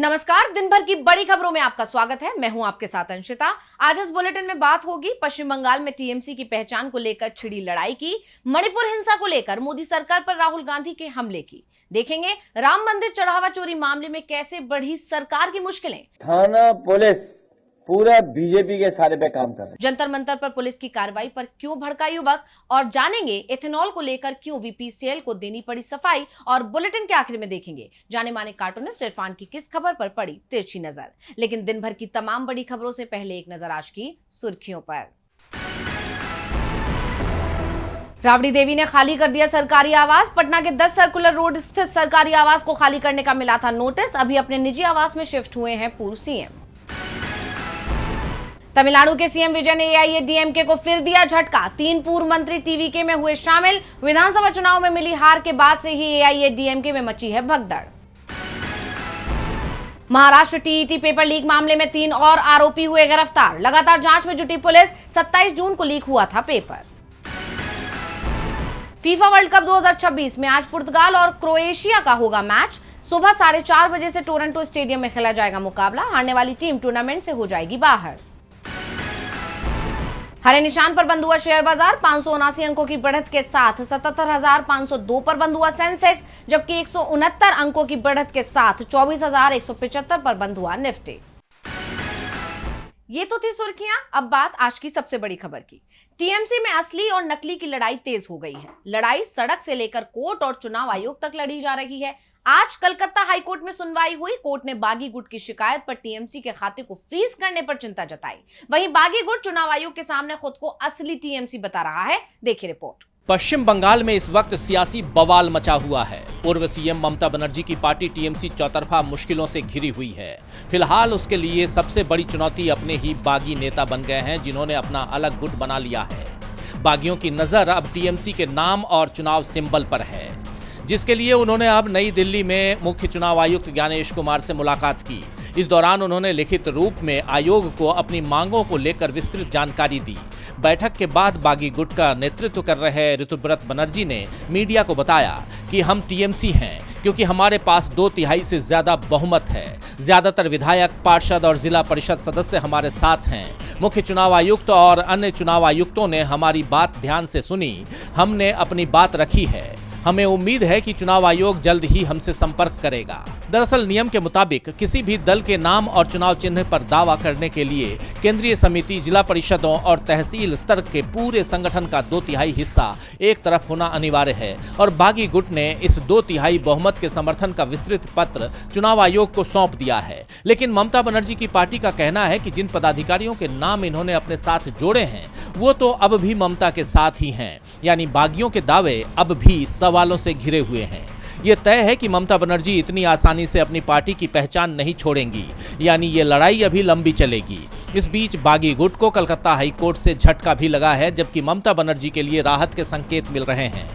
नमस्कार, दिन भर की बड़ी खबरों में आपका स्वागत है। मैं हूं आपके साथ अंशिता। आज इस बुलेटिन में बात होगी पश्चिम बंगाल में टीएमसी की पहचान को लेकर छिड़ी लड़ाई की, मणिपुर हिंसा को लेकर मोदी सरकार पर राहुल गांधी के हमले की, देखेंगे राम मंदिर चढ़ावा चोरी मामले में कैसे बढ़ी सरकार की मुश्किलें। थाना पुलिस पूरा बीजेपी के सारे पे काम कर रहे हैं। जंतर मंतर पर पुलिस की कार्रवाई पर क्यों भड़का युवक, और जानेंगे एथेनॉल को लेकर क्यों बीपीसीएल को देनी पड़ी सफाई। और बुलेटिन के आखिर में देखेंगे जाने माने कार्टूनिस्ट इरफान की किस खबर पर पड़ी तिरछी नजर। लेकिन दिन भर की तमाम बड़ी खबरों से पहले एक नजर आज की सुर्खियों पर। राबड़ी देवी ने खाली कर दिया सरकारी आवास। पटना के 10 सर्कुलर रोड स्थित सरकारी आवास को खाली करने का मिला था नोटिस। अभी अपने निजी आवास में शिफ्ट हुए हैं पूर्व सीएम। तमिलनाडु के सीएम विजय ने एआईएडीएमके को फिर दिया झटका। 3 पूर्व मंत्री टीवीके में हुए शामिल। विधानसभा चुनाव में मिली हार के बाद से ही एआईएडीएमके में मची है भगदड़। महाराष्ट्र टीईटी पेपर लीक मामले में 3 और आरोपी हुए गिरफ्तार। लगातार जांच में जुटी पुलिस। 27 जून को लीक हुआ था पेपर। फीफा वर्ल्ड कप 2026 में आज पुर्तगाल और क्रोएशिया का होगा मैच। सुबह 4:30 बजे से टोरंटो स्टेडियम में खेला जाएगा मुकाबला। हारने वाली टीम टूर्नामेंट से हो जाएगी बाहर। हरे निशान पर बंद हुआ शेयर बाजार। 579 अंकों की बढ़त के साथ 77,502 पर बंद हुआ सेंसेक्स, जबकि 169 अंकों की बढ़त के साथ 24,175 पर बंद हुआ निफ्टी। ये तो थी सुर्खियां। अब बात आज की सबसे बड़ी खबर की। टीएमसी में असली और नकली की लड़ाई तेज हो गई है। लड़ाई सड़क से लेकर कोर्ट और चुनाव आयोग तक लड़ी जा रही है। आज कलकत्ता हाईकोर्ट में सुनवाई हुई। कोर्ट ने बागी गुट की शिकायत पर टीएमसी के खाते को फ्रीज करने पर चिंता जताई। वहीं बागी गुट चुनाव आयोग के सामने खुद को असली टीएमसी बता रहा है। देखिए रिपोर्ट। पश्चिम बंगाल में इस वक्त सियासी बवाल मचा हुआ है। पूर्व सीएम ममता बनर्जी की पार्टी टीएमसी चौतरफा मुश्किलों से घिरी हुई है। फिलहाल उसके लिए सबसे बड़ी चुनौती अपने ही बागी नेता बन गए हैं, जिन्होंने अपना अलग गुट बना लिया है। बागियों की नजर अब टीएमसी के नाम और चुनाव सिंबल पर है, जिसके लिए उन्होंने अब नई दिल्ली में मुख्य चुनाव आयुक्त ज्ञानेश कुमार से मुलाकात की। इस दौरान उन्होंने लिखित रूप में आयोग को अपनी मांगों को लेकर विस्तृत जानकारी दी। बैठक के बाद बागी गुट का नेतृत्व कर रहे ऋतुव्रत बनर्जी ने मीडिया को बताया कि हम टीएमसी हैं क्योंकि हमारे पास 2/3 से ज्यादा बहुमत है। ज्यादातर विधायक, पार्षद और जिला परिषद सदस्य हमारे साथ हैं। मुख्य चुनाव आयुक्त और अन्य चुनाव आयुक्तों ने हमारी बात ध्यान से सुनी। हमने अपनी बात रखी है। हमें उम्मीद है कि चुनाव आयोग जल्द ही हमसे संपर्क करेगा। दरअसल नियम के मुताबिक किसी भी दल के नाम और चुनाव चिन्ह पर दावा करने के लिए केंद्रीय समिति, जिला परिषदों और तहसील स्तर के पूरे संगठन का 2/3 हिस्सा एक तरफ होना अनिवार्य है। और बागी गुट ने इस 2/3 बहुमत के समर्थन का विस्तृत पत्र चुनाव आयोग को सौंप दिया है। लेकिन ममता बनर्जी की पार्टी का कहना है कि जिन पदाधिकारियों के नाम इन्होंने अपने साथ जोड़े हैं वो तो अब भी ममता के साथ ही हैं, यानी बागियों के दावे अब भी सवालों से घिरे हुए हैं। ये तय है कि ममता बनर्जी इतनी आसानी से अपनी पार्टी की पहचान नहीं छोड़ेंगी, यानी ये लड़ाई अभी लंबी चलेगी। इस बीच बागी गुट को कलकत्ता हाईकोर्ट से झटका भी लगा है, जबकि ममता बनर्जी के लिए राहत के संकेत मिल रहे हैं।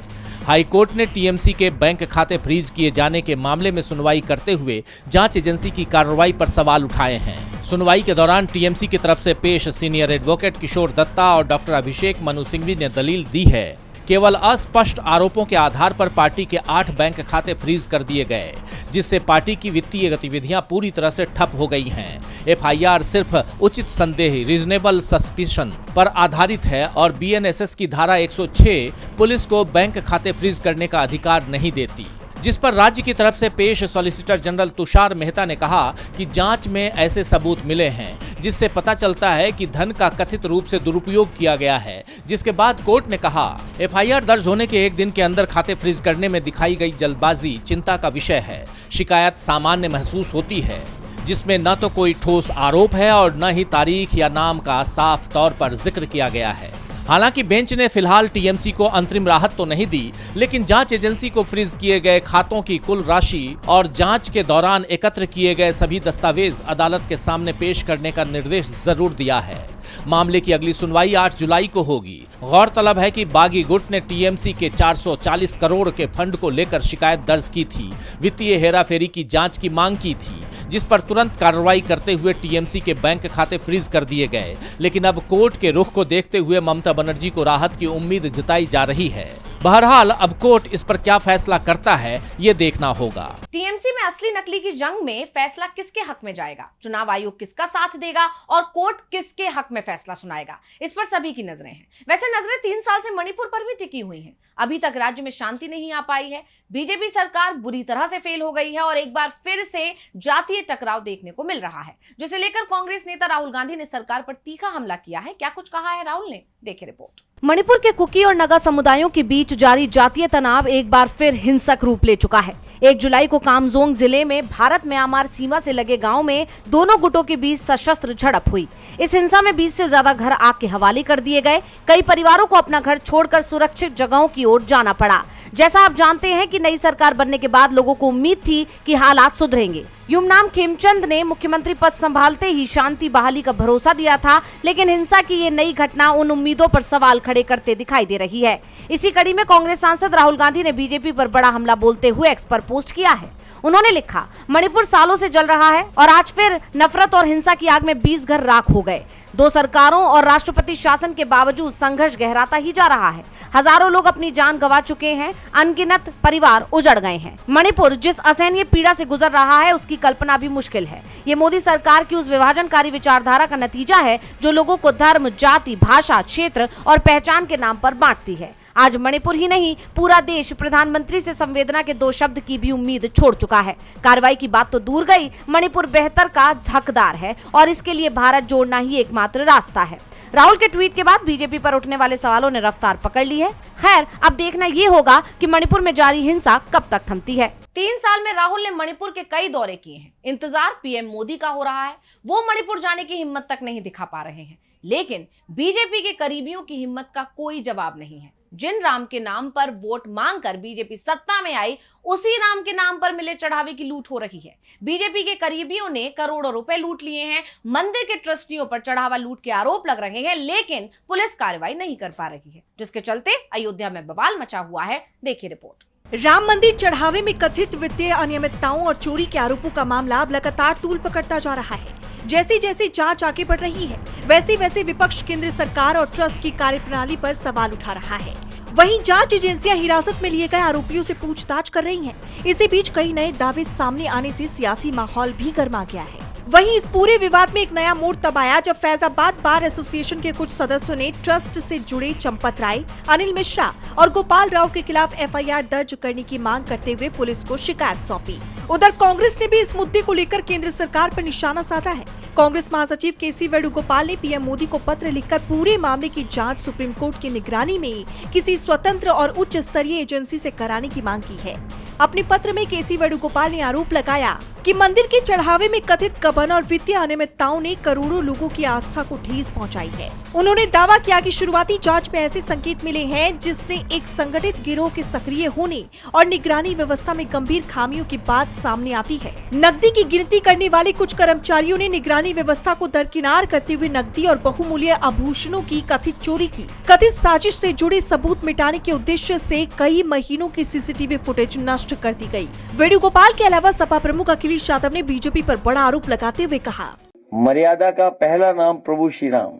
हाईकोर्ट ने टीएमसी के बैंक खाते फ्रीज किए जाने के मामले में सुनवाई करते हुए जांच एजेंसी की कार्रवाई पर सवाल उठाए हैं। सुनवाई के दौरान टीएमसी की तरफ से पेश सीनियर एडवोकेट किशोर दत्ता और डॉक्टर अभिषेक मनु सिंघवी ने दलील दी है। केवल अस्पष्ट आरोपों के आधार पर पार्टी के 8 बैंक खाते फ्रीज कर दिए गए, जिससे पार्टी की वित्तीय गतिविधियां पूरी तरह से ठप हो गई हैं। एफआईआर सिर्फ उचित संदेह रीजनेबल सस्पिशन पर आधारित है और बीएनएसएस की धारा 106 पुलिस को बैंक खाते फ्रीज करने का अधिकार नहीं देती, जिस पर राज्य की तरफ से पेश सॉलिसिटर जनरल तुषार मेहता ने कहा कि जांच में ऐसे सबूत मिले हैं जिससे पता चलता है कि धन का कथित रूप से दुरुपयोग किया गया है। जिसके बाद कोर्ट ने कहा एफआईआर दर्ज होने के 1 दिन के अंदर खाते फ्रीज करने में दिखाई गई जल्दबाजी चिंता का विषय है। शिकायत सामान्य महसूस होती है, जिसमें न तो कोई ठोस आरोप है और न ही तारीख या नाम का साफ तौर पर जिक्र किया गया है। हालांकि बेंच ने फिलहाल टीएमसी को अंतरिम राहत तो नहीं दी, लेकिन जांच एजेंसी को फ्रीज किए गए खातों की कुल राशि और जांच के दौरान एकत्र किए गए सभी दस्तावेज अदालत के सामने पेश करने का निर्देश जरूर दिया है। मामले की अगली सुनवाई 8 जुलाई को होगी। गौरतलब है कि बागी गुट ने टीएमसी के 440 करोड़ के फंड को लेकर शिकायत दर्ज की थी, वित्तीय हेराफेरी की जांच की मांग की थी, जिस पर तुरंत कार्रवाई करते हुए टीएमसी के बैंक खाते फ्रीज कर दिए गए। लेकिन अब कोर्ट के रुख को देखते हुए ममता बनर्जी को राहत की उम्मीद जताई जा रही है। बहरहाल अब कोर्ट इस पर क्या फैसला करता है ये देखना होगा। टीएमसी में असली नकली की जंग में फैसला किसके हक में जाएगा, चुनाव आयोग किसका साथ देगा और कोर्ट किसके हक में फैसला सुनाएगा, इस पर सभी की नजरें हैं। वैसे नजरें 3 साल से मणिपुर पर भी टिकी हुई हैं। अभी तक राज्य में शांति नहीं आ पाई है। बीजेपी सरकार बुरी तरह से फेल हो गई है और एक बार फिर से जातीय टकराव देखने को मिल रहा है, जिसे लेकर कांग्रेस नेता राहुल गांधी ने सरकार पर तीखा हमला किया है। क्या कुछ कहा है राहुल ने, देखिए रिपोर्ट। मणिपुर के कुकी और नगा समुदायों के बीच जारी जातीय तनाव एक बार फिर हिंसक रूप ले चुका है। 1 जुलाई को कामजोंग जिले में भारत म्यांमार सीमा से लगे गांव में दोनों गुटों के बीच सशस्त्र झड़प हुई। इस हिंसा में 20 से ज्यादा घर आग के हवाले कर दिए गए। कई परिवारों को अपना घर छोड़कर सुरक्षित जगहों की ओर जाना पड़ा। जैसा आप जानते हैं कि नई सरकार बनने के बाद लोगों को उम्मीद थी कि हालात सुधरेंगे। युमनाम खेमचंद ने मुख्यमंत्री पद संभालते ही शांति बहाली का भरोसा दिया था, लेकिन हिंसा की ये नई घटना उन उम्मीदों पर सवाल खड़े करते दिखाई दे रही है। इसी कड़ी में कांग्रेस सांसद राहुल गांधी ने बीजेपी पर बड़ा हमला बोलते हुए एक्स पर पोस्ट किया है। उन्होंने लिखा, मणिपुर सालों से जल रहा है और आज फिर नफरत और हिंसा की आग में 20 घर राख हो गए। 2 सरकारों और राष्ट्रपति शासन के बावजूद संघर्ष गहराता ही जा रहा है। हजारों लोग अपनी जान गंवा चुके हैं, अनगिनत परिवार उजड़ गए हैं। मणिपुर जिस असहनीय पीड़ा से गुजर रहा है उसकी कल्पना भी मुश्किल है। ये मोदी सरकार की उस विभाजनकारी विचारधारा का नतीजा है जो लोगों को धर्म, जाति, भाषा, क्षेत्र और पहचान के नाम पर बांटती है। आज मणिपुर ही नहीं, पूरा देश प्रधानमंत्री से संवेदना के 2 शब्द की भी उम्मीद छोड़ चुका है। कार्रवाई की बात तो दूर गई, मणिपुर बेहतर का हकदार है और इसके लिए भारत जोड़ना ही एकमात्र रास्ता है। राहुल के ट्वीट के बाद बीजेपी पर उठने वाले सवालों ने रफ्तार पकड़ ली है। खैर, अब देखना ये होगा कि मणिपुर में जारी हिंसा कब तक थमती है। 3 साल में राहुल ने मणिपुर के कई दौरे किए हैं। इंतजार पीएम मोदी का हो रहा है। वो मणिपुर जाने की हिम्मत तक नहीं दिखा पा रहे हैं। लेकिन बीजेपी के करीबियों की हिम्मत का कोई जवाब नहीं है। जिन राम के नाम पर वोट मांगकर बीजेपी सत्ता में आई, उसी राम के नाम पर मिले चढ़ावे की लूट हो रही है। बीजेपी के करीबियों ने करोड़ों रुपए लूट लिए हैं। मंदिर के ट्रस्टियों पर चढ़ावा लूट के आरोप लग रहे हैं, लेकिन पुलिस कार्रवाई नहीं कर पा रही है, जिसके चलते अयोध्या में बवाल मचा हुआ है। देखिए रिपोर्ट। राम मंदिर चढ़ावे में कथित वित्तीय अनियमितताओं और चोरी के आरोपों का मामला अब लगातार तूल पकड़ता जा रहा है। जैसी जैसी जांच आगे बढ़ रही है, वैसे वैसे विपक्ष केंद्र सरकार और ट्रस्ट की कार्यप्रणाली पर सवाल उठा रहा है। वहीं जांच एजेंसियां हिरासत में लिए गए आरोपियों से पूछताछ कर रही हैं। इसी बीच कई नए दावे सामने आने से सियासी माहौल भी गर्मा गया है। वहीं इस पूरे विवाद में एक नया मोड़ तब आया जब फैजाबाद बार एसोसिएशन के कुछ सदस्यों ने ट्रस्ट से जुड़े चंपत राय, अनिल मिश्रा और गोपाल राव के खिलाफ एफआईआर दर्ज करने की मांग करते हुए पुलिस को शिकायत सौंपी। उधर कांग्रेस ने भी इस मुद्दे को लेकर केंद्र सरकार पर निशाना साधा है। कांग्रेस महासचिव केसी वेणुगोपाल ने पीएम मोदी को पत्र लिखकर पूरे मामले की जांच सुप्रीम कोर्ट की निगरानी में किसी स्वतंत्र और उच्च स्तरीय एजेंसी से कराने की मांग की है। अपने पत्र में केसी वेणुगोपाल ने आरोप लगाया कि मंदिर के चढ़ावे में कथित गबन और वित्तीय अनियमितताओं ने करोड़ों लोगों की आस्था को ठेस पहुंचाई है। उन्होंने दावा किया कि शुरुआती जांच में ऐसे संकेत मिले हैं जिसने एक संगठित गिरोह के सक्रिय होने और निगरानी व्यवस्था में गंभीर खामियों की बात सामने आती है। नकदी की गिनती करने वाले कुछ कर्मचारियों ने निगरानी व्यवस्था को दरकिनार करते हुए नकदी और बहुमूल्य आभूषणों की कथित चोरी की। कथित साजिश से जुड़े सबूत मिटाने के उद्देश्य से कई महीनों की सीसीटीवी फुटेज नष्ट कर दी गई। वेणुगोपाल के अलावा सपा प्रमुख अखिलेश यादव ने बीजेपी पर बड़ा आरोप लगाते हुए कहा, मर्यादा का पहला नाम प्रभु श्री राम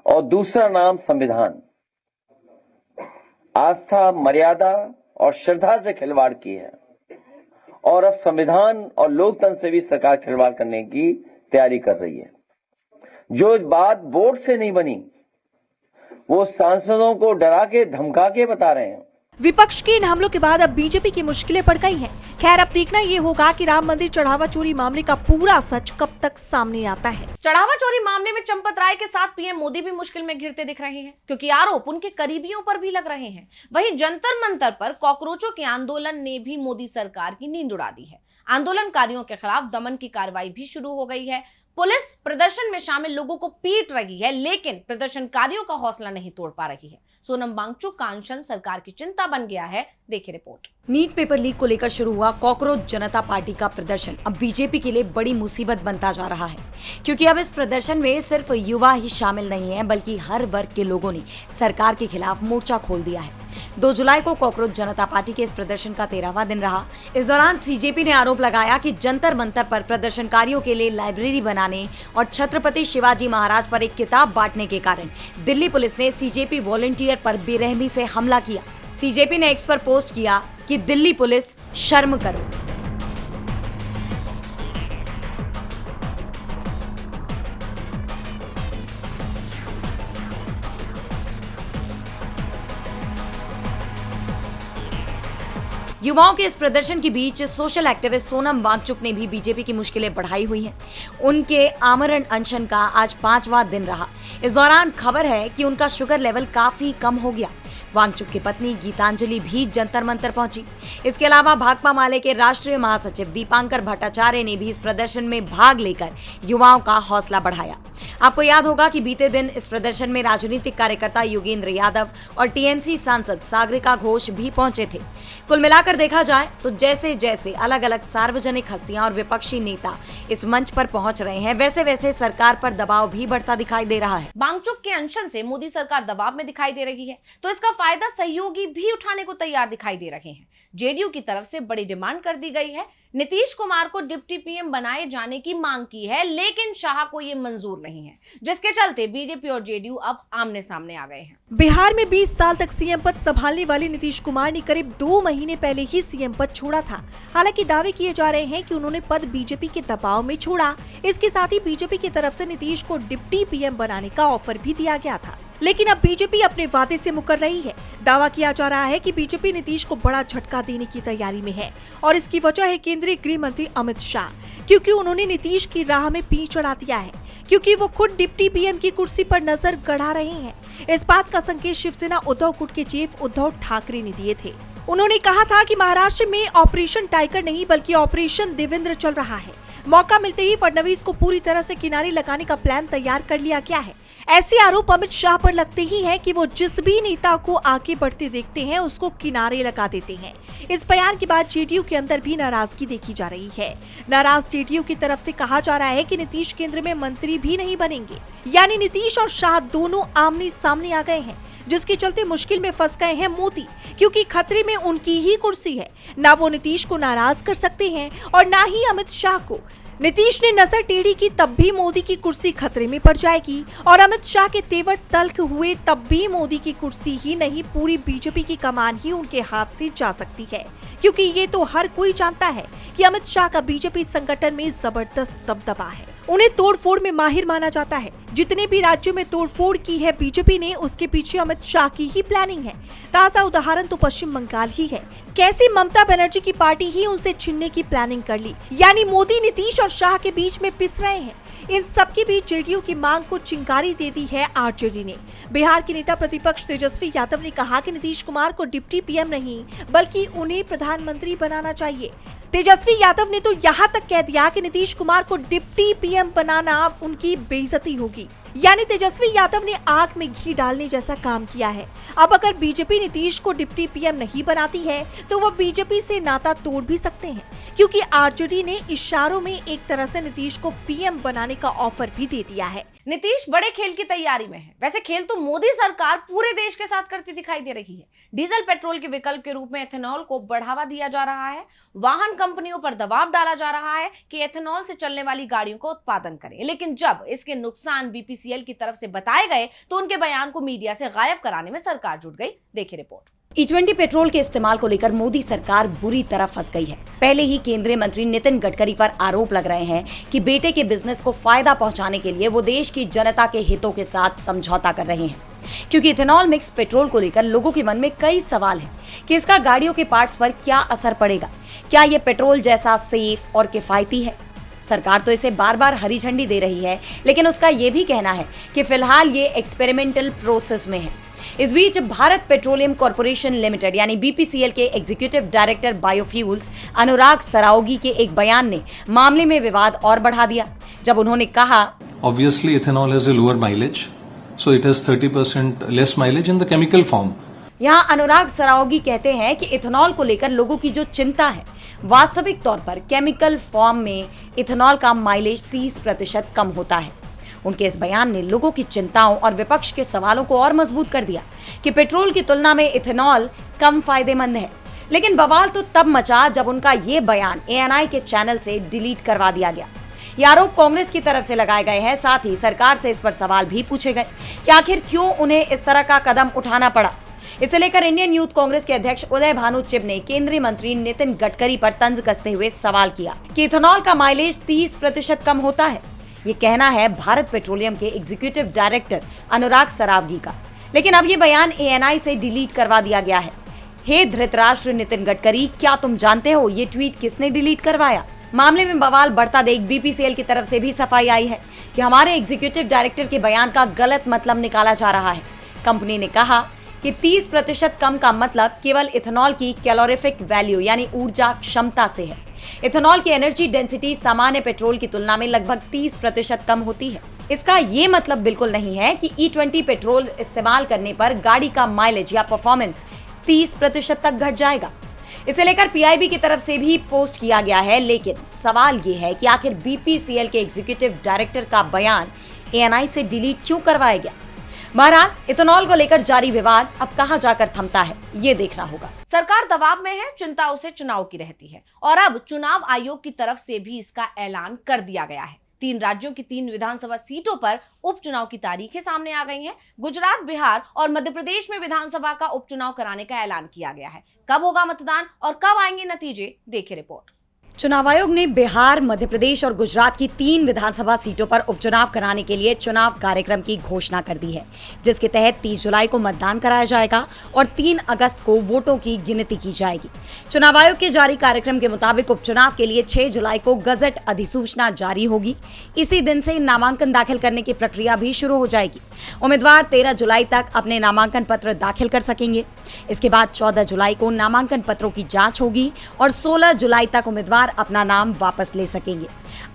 और दूसरा नाम संविधान। आस्था, मर्यादा और श्रद्धा से खिलवाड़ की है और अब संविधान और लोकतंत्र से भी सरकार खिलवाड़ करने की तैयारी कर रही है। जो बात वोट से नहीं बनी वो सांसदों को डरा के धमका के बता रहे हैं। विपक्ष के इन हमलों के बाद अब बीजेपी की मुश्किलें बढ़ गई हैं। खैर, अब देखना ये होगा कि राम मंदिर चढ़ावा चोरी मामले का पूरा सच कब तक सामने आता है। चढ़ावा चोरी मामले में चंपत राय के साथ पीएम मोदी भी मुश्किल में घिरते दिख रहे हैं, क्योंकि आरोप उनके करीबियों पर भी लग रहे हैं। वहीं जंतर मंतर पर कॉकरोचों के आंदोलन ने भी मोदी सरकार की नींद उड़ा दी है। आंदोलनकारियों के खिलाफ दमन की कार्रवाई भी शुरू हो गई है। पुलिस प्रदर्शन में शामिल लोगों को पीट रही है, लेकिन प्रदर्शनकारियों का हौसला नहीं तोड़ पा रही है। सोनम वांगचुक का अनशन सरकार की चिंता बन गया है। देखिए रिपोर्ट। नीट पेपर लीक को लेकर शुरू हुआ कॉकरोच जनता पार्टी का प्रदर्शन अब बीजेपी के लिए बड़ी मुसीबत बनता जा रहा है, क्योंकि अब इस प्रदर्शन में सिर्फ युवा ही शामिल नहीं है, बल्कि हर वर्ग के लोगों ने सरकार के खिलाफ मोर्चा खोल दिया है। 2 जुलाई को कॉकरोच जनता पार्टी के इस प्रदर्शन का 13वां दिन रहा। इस दौरान सीजेपी ने आरोप लगाया कि जंतर मंतर पर प्रदर्शनकारियों के लिए लाइब्रेरी बनाने और छत्रपति शिवाजी महाराज पर एक किताब बांटने के कारण दिल्ली पुलिस ने सीजेपी वॉलंटियर पर बेरहमी से हमला किया। सीजेपी ने एक्स पर पोस्ट किया कि दिल्ली पुलिस शर्म करो। युवाओं के इस प्रदर्शन के बीच सोशल एक्टिविस्ट सोनम वांगचुक ने भी बीजेपी की मुश्किलें बढ़ाई हुई हैं। उनके आमरण अनशन का आज 5वां दिन रहा। इस दौरान खबर है कि उनका शुगर लेवल काफी कम हो गया। वांगचुक की पत्नी गीतांजलि भी जंतर मंतर पहुंची। इसके अलावा भाकपा माले के राष्ट्रीय महासचिव दीपांकर भट्टाचार्य ने भी इस प्रदर्शन में भाग लेकर युवाओं का हौसला बढ़ाया। आपको याद होगा कि बीते दिन इस प्रदर्शन में राजनीतिक कार्यकर्ता योगेंद्र यादव और टीएमसी सांसद सागरिका घोष भी पहुंचे थे। कुल मिलाकर देखा जाए तो जैसे जैसे अलग अलग सार्वजनिक हस्तियां और विपक्षी नेता इस मंच पर पहुंच रहे हैं, वैसे वैसे सरकार पर दबाव भी बढ़ता दिखाई दे रहा है। वांगचुक के अनशन से मोदी सरकार दबाव में दिखाई दे रही है, तो इसका फायदा सहयोगी भी उठाने को तैयार दिखाई दे रहे हैं। जेडीयू की तरफ से बड़ी डिमांड कर दी गई है। नीतीश कुमार को डिप्टी पीएम बनाए जाने की मांग की है, लेकिन शाह को यह मंजूर नहीं है, जिसके चलते बीजेपी और जेडीयू अब आमने सामने आ गए हैं। बिहार में 20 साल तक सीएम पद संभालने वाले नीतीश कुमार ने करीब 2 महीने पहले ही सीएम पद छोड़ा था। हालांकि दावे किए जा रहे हैं कि उन्होंने पद बीजेपी के दबाव में छोड़ा। इसके साथ ही बीजेपी की तरफ से नीतीश को डिप्टी पीएम बनाने का ऑफर भी दिया गया था, लेकिन अब बीजेपी अपने वादे से मुकर रही है। दावा किया जा रहा है कि बीजेपी नीतीश को बड़ा झटका देने की तैयारी में है और इसकी वजह है केंद्रीय गृह मंत्री अमित शाह, क्योंकि उन्होंने नीतीश की राह में पीठ चढ़ा दिया है, क्योंकि वो खुद डिप्टी पीएम की कुर्सी पर नजर गड़ा रहे हैं। इस बात का संकेत शिवसेना उद्धव गुट के चीफ उद्धव ठाकरे ने दिए थे। उन्होंने कहा था कि महाराष्ट्र में ऑपरेशन टाइगर नहीं बल्कि ऑपरेशन देवेंद्र चल रहा है। मौका मिलते ही फडणवीस को पूरी तरह से किनारे लगाने का प्लान तैयार कर लिया गया है। ऐसे आरोप अमित शाह पर लगते ही हैं कि वो जिस भी नेता को आगे बढ़ते देखते हैं उसको किनारे लगा देते हैं। इस बयान के बाद जेडीयू के अंदर भी नाराजगी देखी जा रही है। नाराज जेडीयू की तरफ से कहा जा रहा है कि नीतीश केंद्र में मंत्री भी नहीं बनेंगे, यानी नीतीश और शाह दोनों आमने सामने आ गए हैं, जिसके चलते मुश्किल में फंस गए हैं मोदी, क्योंकि खतरे में उनकी ही कुर्सी है। ना वो नीतीश को नाराज कर सकते हैं और ना ही अमित शाह को। नीतीश ने नजर टेढ़ी की तब भी मोदी की कुर्सी खतरे में पड़ जाएगी और अमित शाह के तेवर तल्ख हुए तब भी मोदी की कुर्सी ही नहीं पूरी बीजेपी की कमान ही उनके हाथ से जा सकती है, क्योंकि ये तो हर कोई जानता है कि अमित शाह का बीजेपी संगठन में जबरदस्त दबदबा है। उन्हें तोड़फोड़ में माहिर माना जाता है। जितने भी राज्यों में तोड़फोड़ की है बीजेपी ने, उसके पीछे अमित शाह की ही प्लानिंग है। ताजा उदाहरण तो पश्चिम बंगाल ही है। कैसी ममता बनर्जी की पार्टी ही उनसे छीनने की प्लानिंग कर ली, यानी मोदी नीतीश और शाह के बीच में पिस रहे हैं। इन सबके बीच जेडीयू की मांग को चिंगारी दे दी है आरजेडी ने। बिहार के नेता प्रतिपक्ष तेजस्वी यादव ने कहा कि नीतीश कुमार को डिप्टी पीएम नहीं बल्कि उन्हें प्रधानमंत्री बनाना चाहिए। तेजस्वी यादव ने तो यहाँ तक कह दिया कि नीतीश कुमार को डिप्टी पीएम बनाना उनकी बेइज्जती होगी, यानी तेजस्वी यादव ने आग में घी डालने जैसा काम किया है। अब अगर बीजेपी नीतीश को डिप्टी पीएम नहीं बनाती है तो वो बीजेपी से नाता तोड़ भी सकते हैं, क्योंकि आरजेडी ने इशारों में एक तरह से नीतीश को पीएम बनाने का ऑफर भी दे दिया है। नीतीश बड़े खेल की तैयारी में है। वैसे खेल तो मोदी सरकार पूरे देश के साथ करती दिखाई दे रही है। डीजल पेट्रोल के विकल्प के रूप में एथेनॉल को बढ़ावा दिया जा रहा है। वाहन कंपनियों पर दबाव डाला जा रहा है कि एथेनॉल से चलने वाली गाड़ियों का उत्पादन करें, लेकिन जब इसके नुकसान बीपीसीएल की तरफ से बताए गए तो उनके बयान को मीडिया से गायब कराने में सरकार जुट गई। देखिए रिपोर्ट। E20 पेट्रोल के इस्तेमाल को लेकर मोदी सरकार बुरी तरह फंस गई है। पहले ही केंद्रीय मंत्री नितिन गडकरी पर आरोप लग रहे हैं कि बेटे के बिजनेस को फायदा पहुंचाने के लिए वो देश की जनता के हितों के साथ समझौता कर रहे हैं, क्योंकि इथेनॉल मिक्स पेट्रोल को लेकर लोगों के मन में कई सवाल हैं कि इसका गाड़ियों के पार्ट्स पर क्या असर पड़ेगा, क्या ये पेट्रोल जैसा सेफ और किफायती है। सरकार तो इसे बार बार हरी झंडी दे रही है, लेकिन उसका ये भी कहना है कि फिलहाल ये एक्सपेरिमेंटल प्रोसेस में है। इस बीच भारत पेट्रोलियम कॉर्पोरेशन लिमिटेड यानी बीपीसीएल के एग्जीक्यूटिव डायरेक्टर बायोफ्यूल्स अनुराग सराओगी के एक बयान ने मामले में विवाद और बढ़ा दिया, जब उन्होंने कहा, Obviously ethanol has a lower mileage, so it has 30% less mileage in the chemical form. यहाँ अनुराग सराओगी कहते हैं कि इथेनॉल को लेकर लोगों की जो चिंता है, वास्तविक तौर पर केमिकल फॉर्म में इथेनॉल का माइलेज 30% कम होता है। उनके इस बयान ने लोगों की चिंताओं और विपक्ष के सवालों को और मजबूत कर दिया कि पेट्रोल की तुलना में इथेनॉल कम फायदेमंद है। लेकिन बवाल तो तब मचा जब उनका ये बयान ANI के चैनल से डिलीट करवा दिया गया। ये आरोप कांग्रेस की तरफ से लगाए गए हैं, साथ ही सरकार से इस पर सवाल भी पूछे गए कि आखिर क्यों उन्हें इस तरह का कदम उठाना पड़ा। इसे लेकर इंडियन यूथ कांग्रेस के अध्यक्ष उदय भानु चिब ने केंद्रीय मंत्री नितिन गडकरी पर तंज कसते हुए सवाल किया कि इथेनॉल का माइलेज 30% कम होता है। ये कहना है भारत पेट्रोलियम के एग्जीक्यूटिव डायरेक्टर अनुराग सरावगी का। लेकिन अब ये बयान ANI से डिलीट करवा दिया गया है। हे धृतराष्ट्र नितिन गडकरी, क्या तुम जानते हो ये ट्वीट किसने डिलीट करवाया? मामले में बवाल बढ़ता देख BPCL की तरफ से भी सफाई आई है कि हमारे एग्जीक्यूटिव डायरेक्टर के बयान का गलत मतलब निकाला जा रहा है। कंपनी ने कहा कि 30% कम का मतलब केवल इथेनॉल की कैलोरीफिक वैल्यू यानी ऊर्जा क्षमता से है। इथेनॉल की एनर्जी डेंसिटी सामान्य पेट्रोल की तुलना में लगभग 30% कम होती है। इसका ये मतलब बिल्कुल नहीं है कि E20 पेट्रोल इस्तेमाल करने पर गाड़ी का माइलेज या परफॉर्मेंस 30% तक घट जाएगा। इसे लेकर PIB की तरफ से भी पोस्ट किया गया है, लेकिन सवाल ये है कि आखिर BPCL के एग्जीक्यूटिव डायरेक्टर का बयान ANI से डिलीट क्यों करवाया गया। बहरहाल इथेनॉल को लेकर जारी विवाद अब कहां जाकर थमता है, ये देखना होगा। सरकार दबाव में है, चिंता उसे चुनाव की रहती है और अब चुनाव आयोग की तरफ से भी इसका ऐलान कर दिया गया है। 3 राज्यों की 3 विधानसभा सीटों पर उपचुनाव की तारीखें सामने आ गई हैं। गुजरात, बिहार और मध्य प्रदेश में विधानसभा का उपचुनाव कराने का ऐलान किया गया है। कब होगा मतदान और कब आएंगे नतीजे, देखिए रिपोर्ट। चुनाव आयोग ने बिहार, मध्य प्रदेश और गुजरात की 3 विधानसभा सीटों पर उपचुनाव कराने के लिए चुनाव कार्यक्रम की घोषणा कर दी है, जिसके तहत 30 जुलाई को मतदान कराया जाएगा और 3 अगस्त को वोटों की गिनती की जाएगी। चुनाव आयोग के जारी कार्यक्रम के मुताबिक उपचुनाव के लिए 6 जुलाई को गजट अधिसूचना जारी होगी। इसी दिन से नामांकन दाखिल करने की प्रक्रिया भी शुरू हो जाएगी। उम्मीदवार 13 जुलाई तक अपने नामांकन पत्र दाखिल कर सकेंगे। इसके बाद 14 जुलाई को नामांकन पत्रों की जांच होगी और 16 जुलाई तक उम्मीदवार अपना नाम वापस ले सकेंगे।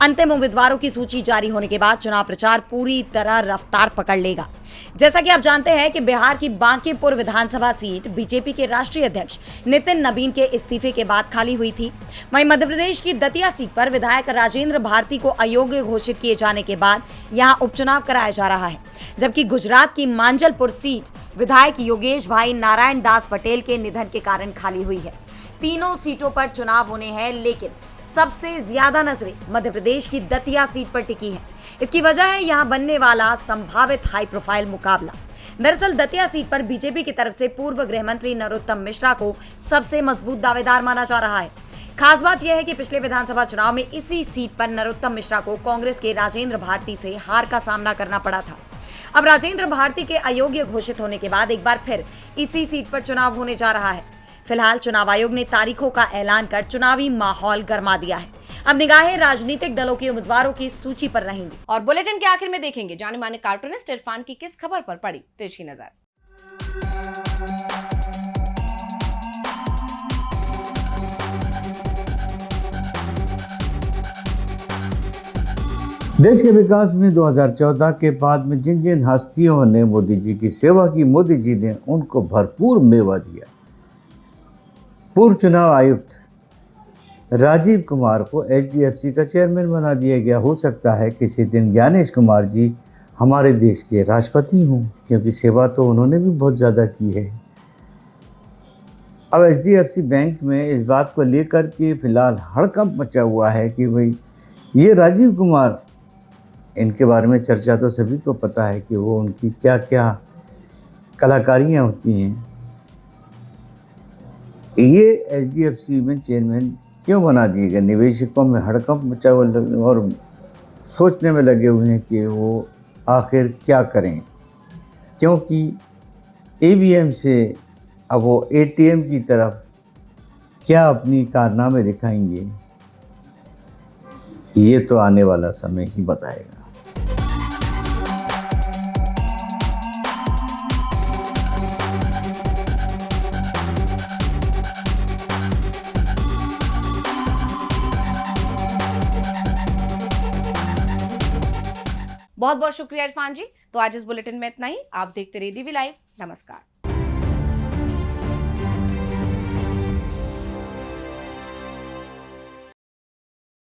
अंतिम उम्मीदवारों की सूची जारी होने के बाद चुनाव प्रचार पूरी तरह रफ्तार पकड़ लेगा। जैसा कि आप जानते हैं कि बिहार की बांकीपुर विधानसभा सीट बीजेपी के राष्ट्रीय अध्यक्ष नितिन नबीन के इस्तीफे के बाद खाली हुई थी। वहीं मध्य प्रदेश की दतिया सीट पर विधायक राजेंद्र भारती को अयोग्य घोषित किए जाने के बाद यहां उपचुनाव कराया जा रहा है, जबकि गुजरात की मांजलपुर सीट विधायक योगेश भाई नारायण दास पटेल के निधन के कारण खाली हुई है। तीनों सीटों पर चुनाव होने हैं, लेकिन सबसे ज्यादा नजरें मध्य प्रदेश की दतिया सीट पर टिकी हैं। इसकी वजह है यहां बनने वाला संभावित हाई प्रोफाइल मुकाबला। दरअसल दतिया सीट पर बीजेपी की तरफ से पूर्व गृह मंत्री नरोत्तम मिश्रा को सबसे मजबूत दावेदार माना जा रहा है। खास बात यह है कि पिछले विधानसभा चुनाव में इसी सीट पर नरोत्तम मिश्रा को कांग्रेस के राजेंद्र भारती से हार का सामना करना पड़ा था। अब राजेंद्र भारती के अयोग्य घोषित होने के बाद एक बार फिर इसी सीट पर चुनाव होने जा रहा है। फिलहाल चुनाव आयोग ने तारीखों का ऐलान कर चुनावी माहौल गरमा दिया है। अब निगाहें राजनीतिक दलों के उम्मीदवारों की सूची पर रहेंगी। और बुलेटिन के आखिर में देखेंगे जाने माने कार्टूनिस्ट इरफान की किस खबर पर पड़ी तिरछी नजर। देश के विकास में 2014 के बाद में जिन जिन हस्तियों ने मोदी जी की सेवा की, मोदी जी ने उनको भरपूर मेवा दिया। पूर्व चुनाव आयुक्त राजीव कुमार को HDFC का चेयरमैन बना दिया गया। हो सकता है किसी दिन ज्ञानेश कुमार जी हमारे देश के राष्ट्रपति हों, क्योंकि सेवा तो उन्होंने भी बहुत ज़्यादा की है। अब HDFC बैंक में इस बात को लेकर के फिलहाल हड़कंप मचा हुआ है कि भाई ये राजीव कुमार, इनके बारे में चर्चा तो सभी को पता है कि वो उनकी क्या क्या कलाकारियाँ होती हैं। ये HDFC में चेयरमैन क्यों बना दिए गए? निवेशकों में हड़कंप मचा हुआ और सोचने में लगे हुए हैं कि वो आखिर क्या करें, क्योंकि EVM से अब वो ATM की तरफ क्या अपनी कारनामे दिखाएंगे, ये तो आने वाला समय ही बताएगा। बहुत बहुत शुक्रिया इरफान जी। तो आज इस बुलेटिन में इतना ही। आप देखते रहिए DV लाइव। नमस्कार।